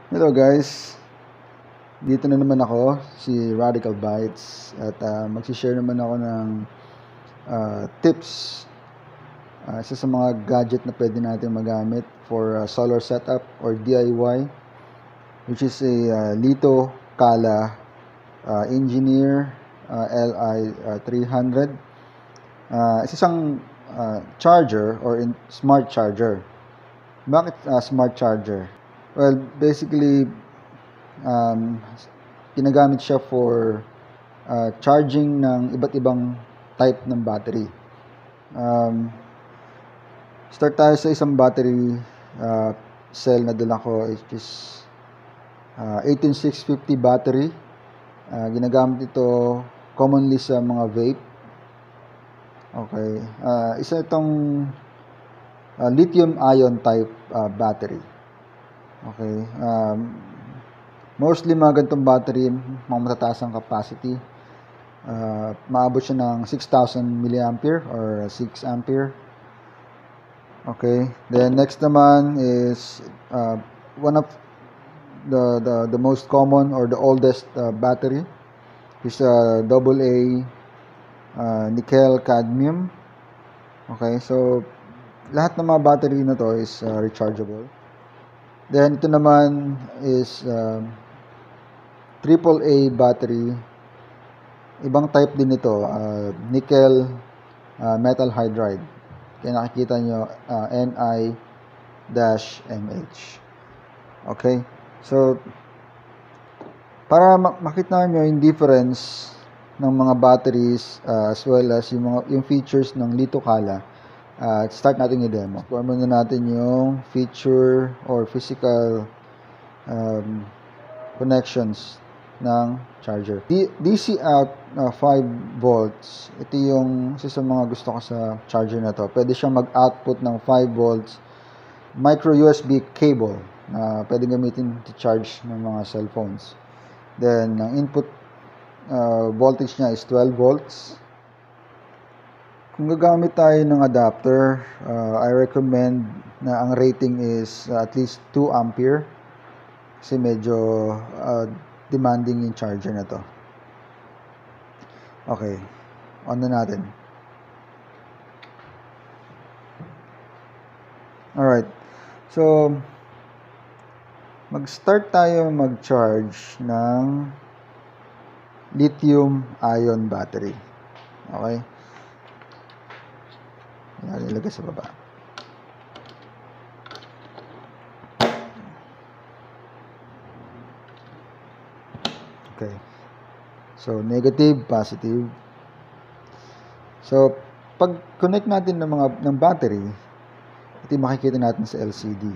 Hello guys, dito na naman ako, si Radical Bytes at magsishare naman ako ng tips isa sa mga gadget na pwede natin magamit for solar setup or DIY, which is a Lito Kala Engineer LI300. Isa siyang charger or smart charger. Bakit smart charger? Well, basically, ginagamit siya for charging ng iba't ibang type ng battery. Start tayo sa isang battery cell na dala ko, which is 18650 battery. Ginagamit ito commonly sa mga vape. Okay. Isa itong lithium ion type battery. Okay. Mostly mga ganitong battery, mga matataas ang capacity. Maabot siya ng 6,000 milliampere or 6 ampere. Okay. Then next naman is one of the most common or the oldest battery is AA nickel cadmium. Okay. So lahat ng mga battery na to is rechargeable. Then ito naman is AAA battery. Ibang type din ito, nickel metal hydride. Kaya nakikita nyo Ni-MH. Okay? So, para makita nyo yung difference ng mga batteries as well as yung features ng Lito Kala, start natin i-demo. Explore muna natin yung feature or physical connections ng charger. DC out 5 volts. Ito yung isa sa mga gusto ko sa charger na to. Pwede siyang mag-output ng 5 volts micro USB cable na pwede gamitin to charge ng mga cellphones. Then, ang input voltage niya is 12 volts. Kung gagamit tayo ng adapter, I recommend na ang rating is at least 2 ampere kasi medyo demanding yung charger na to. Okay, on na natin. Alright, so mag-start tayo mag-charge ng lithium ion battery. Okay, yan, ilagay sa baba. Okay. So, negative, positive. So, pag connect natin ng battery, ito yung makikita natin sa LCD.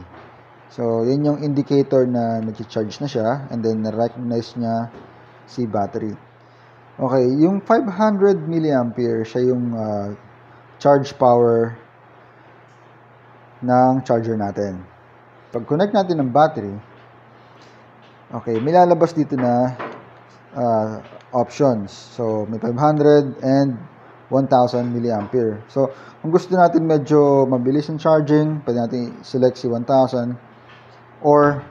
So, yan yung indicator na nag-charge na siya and then na-recognize niya si battery. Okay, yung 500 milliampere, siya yung charge power ng charger natin. Pag connect natin ng battery, okay, may lalabas dito na options. So, may 500 and 1,000 milliampere. So, kung gusto natin medyo mabilis ang charging, pwede natin select si 1,000 or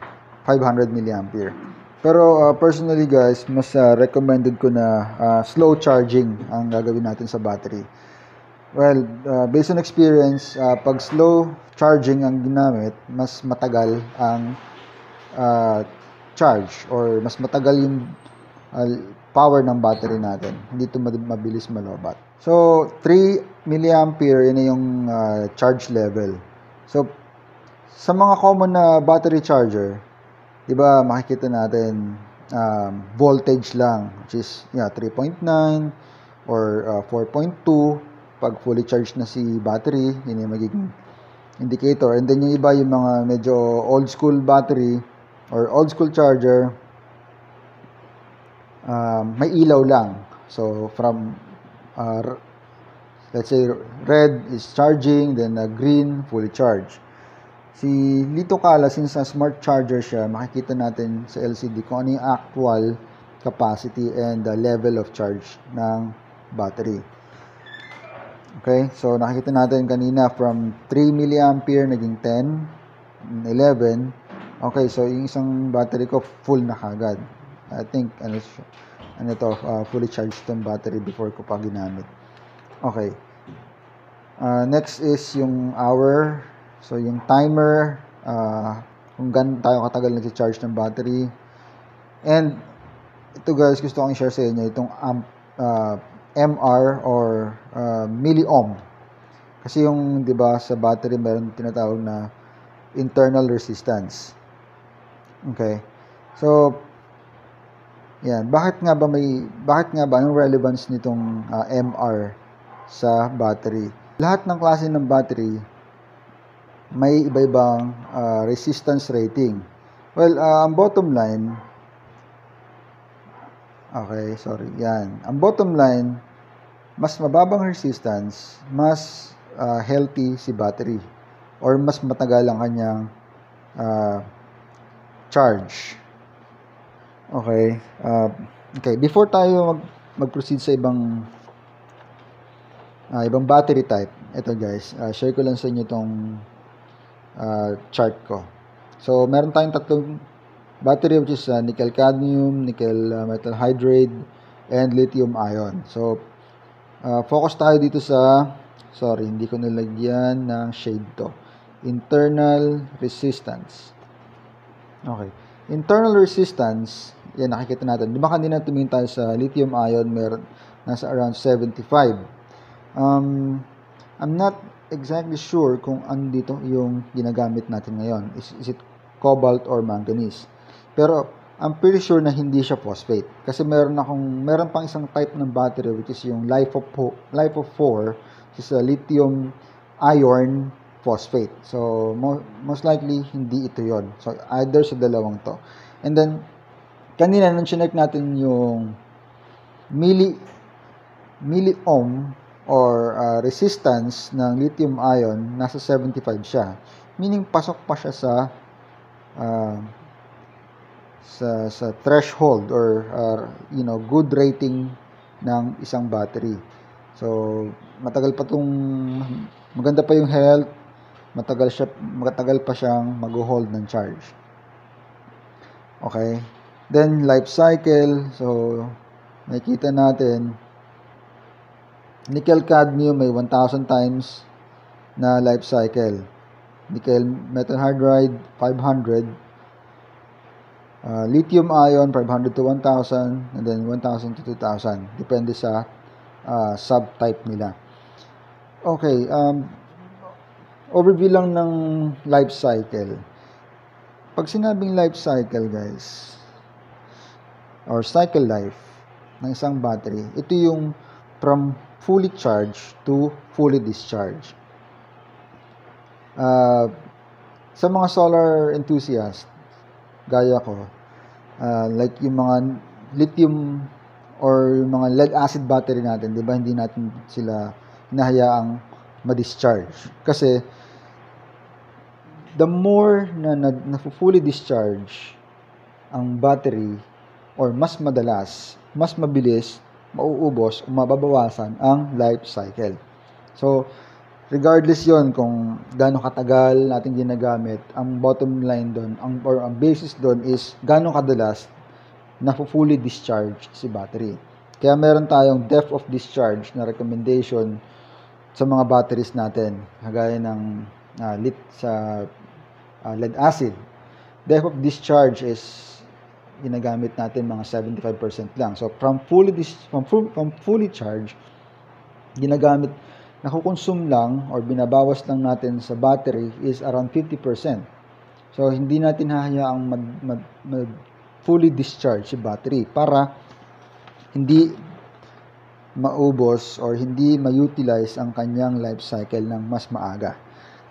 500 milliampere. Pero personally guys, mas recommended ko na slow charging ang gagawin natin sa battery. Well, based on experience, pag slow charging ang ginamit, mas matagal ang charge or mas matagal yung power ng battery natin. Hindi ito mabilis malobat. So, 3 milliampere, yun na yung charge level. So, sa mga common na battery charger, di ba makikita natin voltage lang, which is 3.9 or 4.2. Pag fully charged na si battery, yun yung magiging indicator. And then yung iba, yung mga medyo old school battery or old school charger, may ilaw lang. So, from let's say red is charging, then green, fully charged. Si Lito Kala, since smart charger siya, makikita natin sa LCD kung ano yung actual capacity and the level of charge ng battery. Okay, so nakikita natin kanina from 3 milliampere naging 10, 11, Okay, so yung isang battery ko full na kagad. I think fully charged tong battery before ko pa ginamit. Okay. Next is yung hour. So yung timer, kung gaano tayo katagal nag-charge ng battery. And ito guys, gusto kong i-share sa inyo itong MR or milliohm. Kasi yung 'di ba sa battery meron tinatawag na internal resistance. Okay. So yan, bakit nga ba ang relevance nitong MR sa battery? Lahat ng klase ng battery may iba-ibang resistance rating. Well, ang bottom line, okay, sorry, yan. Ang bottom line, mas mababang resistance, mas healthy si battery or mas matagal ang kanyang charge. Okay. Okay, before tayo mag-proceed sa ibang battery type, ito guys, share ko lang sa inyo itong chart ko. So, meron tayong tatlong battery which is nickel cadmium, nickel metal hydride, and lithium ion. So, focus tayo dito sa, sorry, hindi ko nilagyan ng shade to. Internal resistance. Okay. Internal resistance, yan nakikita natin. Di ba kanina tumingin tayo sa lithium ion, nasa around 75. I'm not exactly sure kung ano dito yung ginagamit natin ngayon. Is it cobalt or manganese? Pero I'm pretty sure na hindi siya phosphate. Kasi meron pang isang type ng battery which is yung LiFePO4, which is a lithium iron phosphate. So, most likely, hindi ito yon. So, either sa dalawang to. And then, kanina, nung chinek natin yung milliohm or resistance ng lithium ion, nasa 75 siya. Meaning, pasok pa siya sa threshold or good rating ng isang battery. So, maganda pa yung health, matagal pa siyang mag-hold ng charge. Okay? Then, life cycle. So, nakikita natin, nickel cadmium may 1,000 times na life cycle. Nickel metal hydride, 500. Lithium ion, 500 to 1,000. And then, 1,000 to 2,000. Depende sa subtype nila. Okay, overview lang ng life cycle. Pag sinabing life cycle, guys, or cycle life ng isang battery, ito yung from fully charged to fully discharged. Sa mga solar enthusiast, gaya ko, like yung mga lithium or yung mga lead acid battery natin, di ba, hindi natin sila hinahayaang ma-discharge. Kasi, the more na fully discharge ang battery or mas madalas, mas mabilis, mauubos o mababawasan ang life cycle. So, regardless yon kung gaano katagal natin ginagamit, ang bottom line doon, ang basis doon is gaano kadalas na fully discharge si battery. Kaya meron tayong depth of discharge na recommendation sa mga batteries natin, kagaya ng lead acid. Depth of discharge is ginagamit natin mga 75% lang. So from fully charged, ginagamit, nakukonsume lang or binabawas lang natin sa battery is around 50%. So hindi natin hahayaang mag fully discharge si battery para hindi maubos or hindi ma-utilize ang kanyang life cycle ng mas maaga.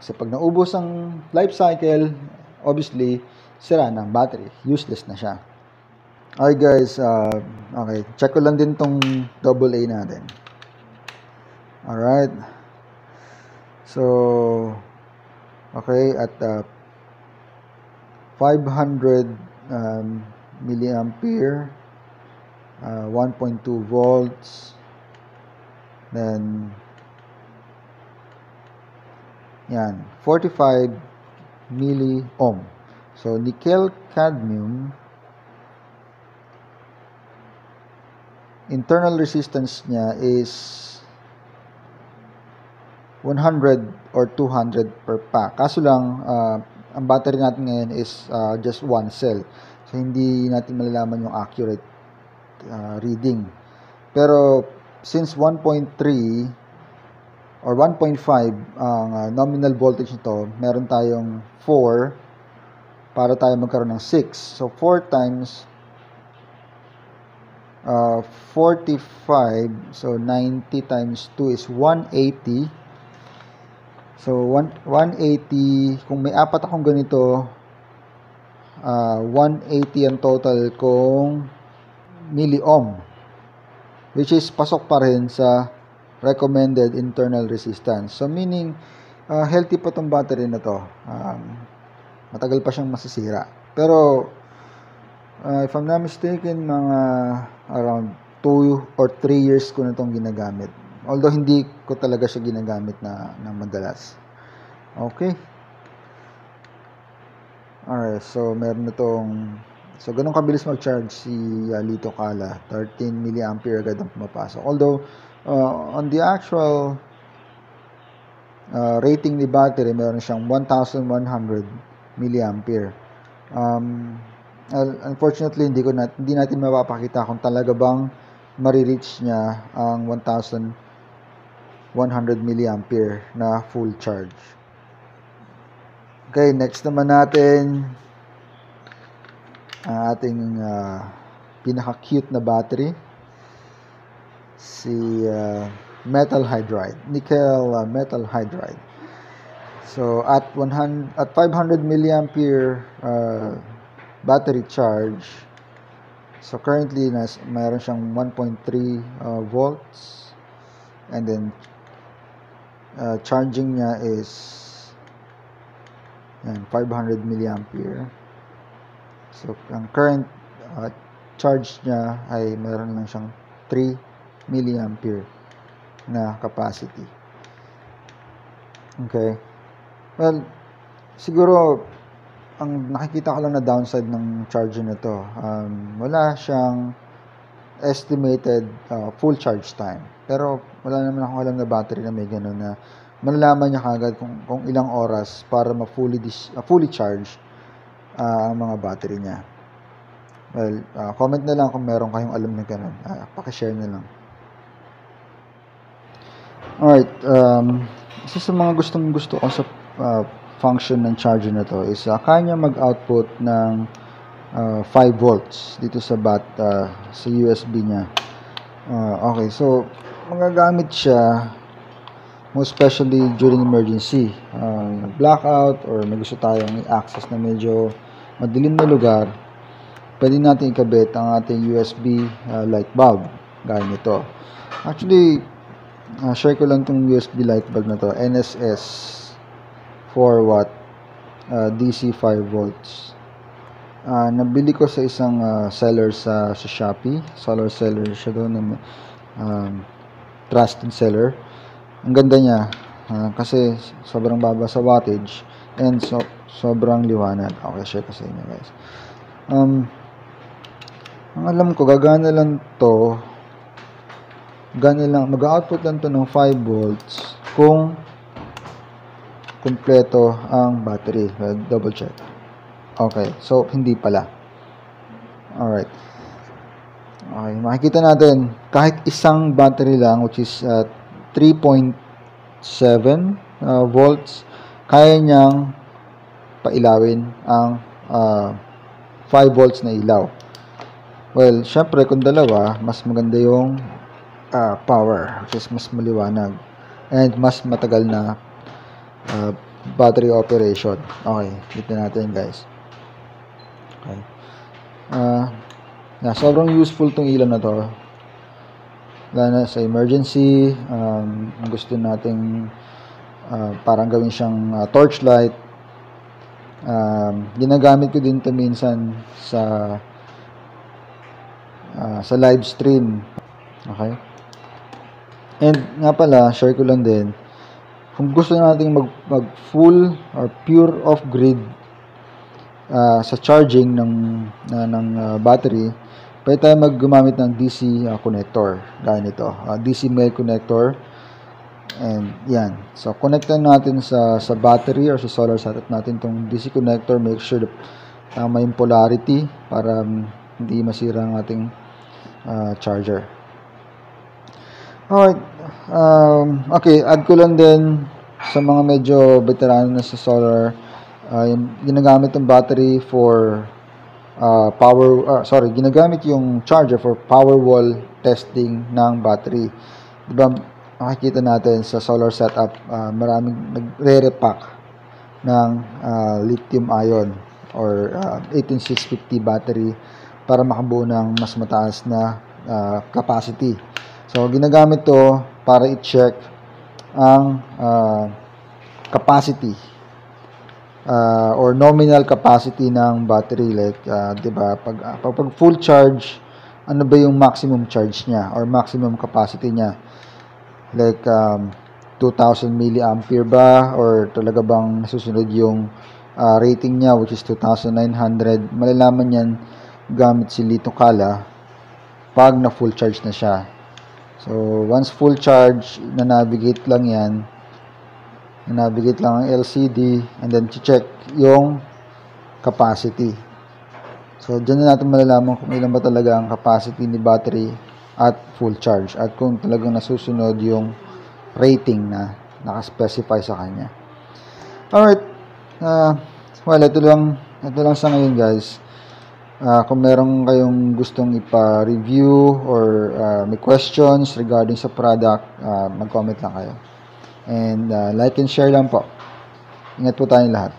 Kasi pag naubos ang life cycle, obviously, sira na ang battery. Useless na siya. Okay guys, okay. Check ko lang din tong AA natin. Alright. So, okay, at 500 milliampere, 1.2 volts, then, yan, 45 milliohm. So, nickel cadmium, internal resistance niya is 100 or 200 per pack. Kaso lang, ang battery natin ngayon is just one cell. So, hindi natin malalaman yung accurate reading. Pero, since 1.3 or 1.5 ang nominal voltage nito, meron tayong 4 para tayo magkaroon ng 6. So, 4 times 45, so 90 times 2 is 180. So, 180, kung may apat akong ganito, 180 ang total kong milliohm, which is pasok pa rin sa recommended internal resistance. So, meaning, healthy pa tong battery na to. Matagal pa siyang masisira. Pero, if I'm not mistaken, mga around 2 or 3 years ko na itong ginagamit. Although, hindi ko talaga siya ginagamit na madalas. Okay. Alright, so meron na itong... So, ganun kabilis mag-charge si Lito Kala. 13 mAh agad ang pumapasok. Although, on the actual rating ni battery, meron siyang 1,100 mAh. Unfortunately, hindi natin mapapakita kung talaga bang marireach niya ang 1,100 mAh na full charge. Okay, next naman natin ang ating pinaka-cute na battery, si metal hydride, nickel metal hydride. So at 500 mAh battery charge, so currently mayroon siyang 1.3 volts, and then charging niya is 500 mAh. So, ang current charge niya ay meron lang siyang 3 mAh na capacity. Okay. Well, siguro, ang nakikita ko lang na downside ng charger na to, wala siyang estimated full charge time. Pero, wala naman akong alam na battery na may ganun na malalaman niya kagad kung ilang oras para fully charge ang mga battery niya. Well, comment na lang kung meron kayong alam na ganun. Pakishare na lang. Alright, isa sa mga gusto ko sa function ng charger na to is kaya niya mag-output ng 5 volts dito sa sa USB niya. Okay, so magagamit siya most especially during emergency, blackout, or may gusto tayong i-access na medyo madilim na lugar. Pwede natin ikabit ang ating USB light bulb gaya nito. Actually, share ko lang itong USB light bulb na to, NSS 4 watt DC 5 volts. Nabili ko sa isang seller sa Shopee. Solar seller siya doon, trusted seller. Ang ganda niya kasi sobrang baba sa wattage and sobrang liwanag. Okay, share ko sa inyo, guys. Ang alam ko, gagana lang to. Mag-output lang to ng 5 volts kung kumpleto ang battery. Double check. Okay, so hindi pala. Alright. Okay, makikita natin, kahit isang battery lang, which is 3.7 volts, kaya niyang pailawin ang 5 volts na ilaw. Well, syempre, kung dalawa, mas maganda yung power, which is mas maliwanag and mas matagal na battery operation. Okay, dito natin, guys. Okay. Sobrang useful tong ilaw na to. Lalo na sa emergency, gusto nating parang gawin siyang torchlight. Ginagamit ko din ito minsan sa live stream. Okay? And nga pala, share ko lang din, kung gusto nating mag full or pure off-grid sa charging ng battery, pwede tayo gumamit ng DC connector, gaya nito, DC male connector. And yan, so connectan natin sa battery or sa solar setup natin tong DC connector. Make sure that tama yung polarity para hindi masira ang ating charger. Alright, okay, add ko lang din sa mga medyo veterano na sa solar, yung ginagamit ng battery for ginagamit yung charger for power wall testing ng battery. Diba, makikita natin sa solar setup, maraming nagre-repack ng lithium ion or 18650 battery para makabuo ng mas mataas na capacity. So, ginagamit to para i-check ang capacity or nominal capacity ng battery. Like, diba, pag full charge, ano ba yung maximum charge niya or maximum capacity niya? Like, 2,000 milliampere ba? Or talaga bang nasusunod yung rating niya, which is 2,900? Malalaman yan gamit si Litokala pag na full charge na siya. So, once full charge, na-navigate lang yan. Na-navigate lang ang LCD and then check yung capacity. So, dyan na natin malalaman kung ilan ba talaga ang capacity ni battery at full charge at kung talagang nasusunod yung rating na nakaspecify sa kanya. Alright. Well, ito lang sa ngayon, guys. Kung meron kayong gustong ipa-review or may questions regarding sa product, mag-comment lang kayo. And like and share lang po. Ingat po tayong lahat.